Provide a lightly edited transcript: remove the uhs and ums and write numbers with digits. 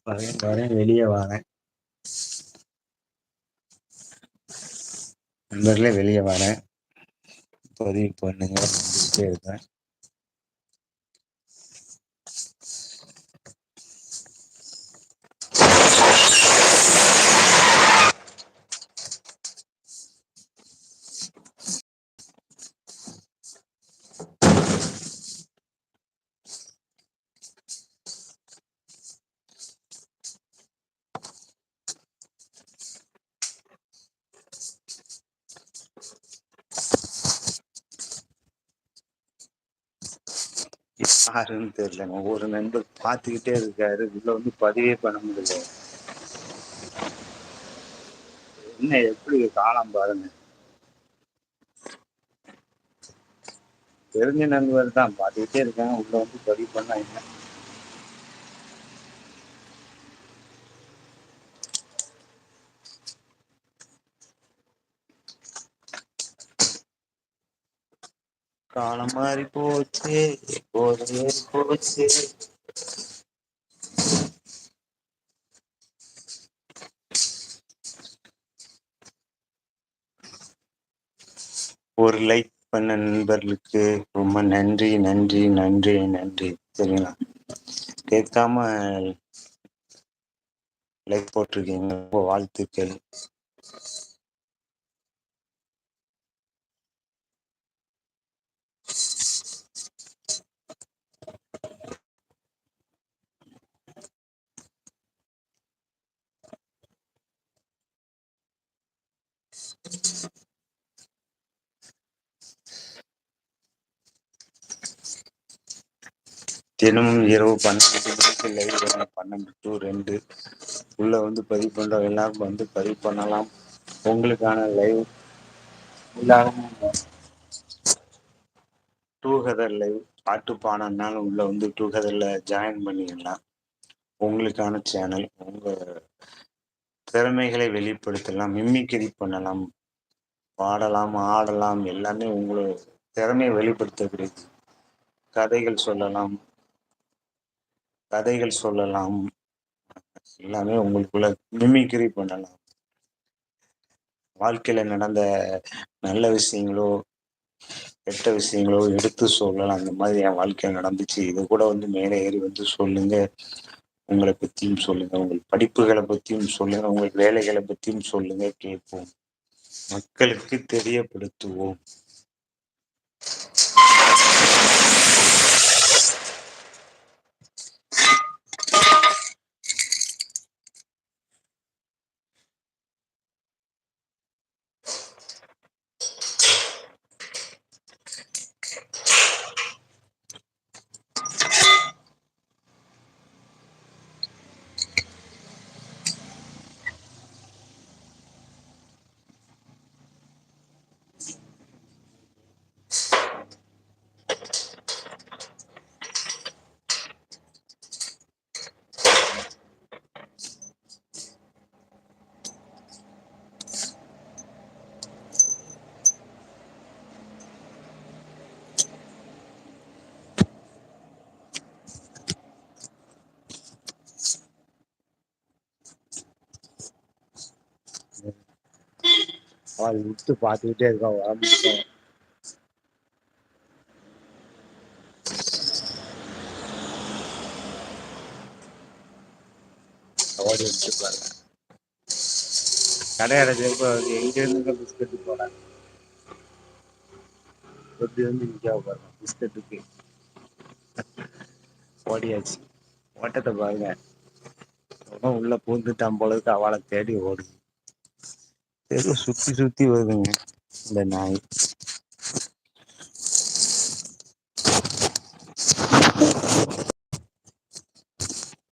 வரேன் வெளியே வரேன். நண்பர்களே வெளியே வரேன். பதிவு பண்ணுங்க. வந்துகிட்டே இருக்கேன். யாருன்னு தெரியல. ஒவ்வொரு நண்பர் பார்த்துக்கிட்டே இருக்காரு. உள்ள வந்து பதிவே பண்ண முடியல. என்ன எப்படி காலம் பாருங்க. தெரிஞ்ச நண்பர் தான் பார்த்துக்கிட்டே இருக்காங்க. உள்ள வந்து பதிவு பண்ணா என்ன? காலம் மாறி போச்சு, போதே போச்சு. ஒரு லைக் பண்ண நண்பர்களுக்கு ரொம்ப நன்றி நன்றி நன்றி நன்றி. சரிங்களா? கேட்காம லைக் போட்டிருக்கீங்க, ரொம்ப வாழ்த்துக்கள். தினமும் இரவு 12 மணிக்கு லைவ் வரும். 12 to 2 உள்ள வந்து பதிவு பண்றோம். எல்லாரும் வந்து பதிவு பண்ணலாம். உங்களுக்கான லைவ் எல்லாரும் டூகெதர் லைவ் பாட்டு பாடனாலும் உள்ள வந்து டூகெதர்ல ஜாயின் பண்ணிடலாம். உங்களுக்கான சேனல். உங்க திறமைகளை வெளிப்படுத்தலாம், மிமிக்ரி பண்ணலாம், பாடலாம், ஆடலாம். எல்லாமே உங்களோட திறமையை வெளிப்படுத்தக்கூடியது. கதைகள் சொல்லலாம், எல்லாமே உங்களுக்குள்ள மிமிக்ரி பண்ணலாம். வாழ்க்கையில நடந்த நல்ல விஷயங்களோ கெட்ட விஷயங்களோ எடுத்து சொல்லலாம். அந்த மாதிரி என் வாழ்க்கையில் நடந்துச்சு, இது கூட வந்து மேலே ஏறி வந்து சொல்லுங்க. உங்களை பத்தியும் சொல்லுங்க, உங்கள் படிப்புகளை பத்தியும் சொல்லுங்க, உங்கள் வேலைகளை பத்தியும் சொல்லுங்க, கேட்போம். மக்களுக்கு தெரியப்படுத்துவோம். அவள் விட்டு பார்த்துக்கிட்டே இருக்கா. ஓடி விட்டு பாருங்க. கடையடைச்சப்ப எங்க இருந்து பிஸ்கட்டு போறாங்க. எப்படி வந்து நிற்க பாருங்க பிஸ்கட்டுக்கு. ஓடியாச்சு. ஓட்டத்தை பாருங்க. உள்ள பூந்துட்டான் போலருக்கு. அவளை தேடி ஓடுது. தெரு சுத்தி சுத்தி வருதுங்க இந்த நாய்.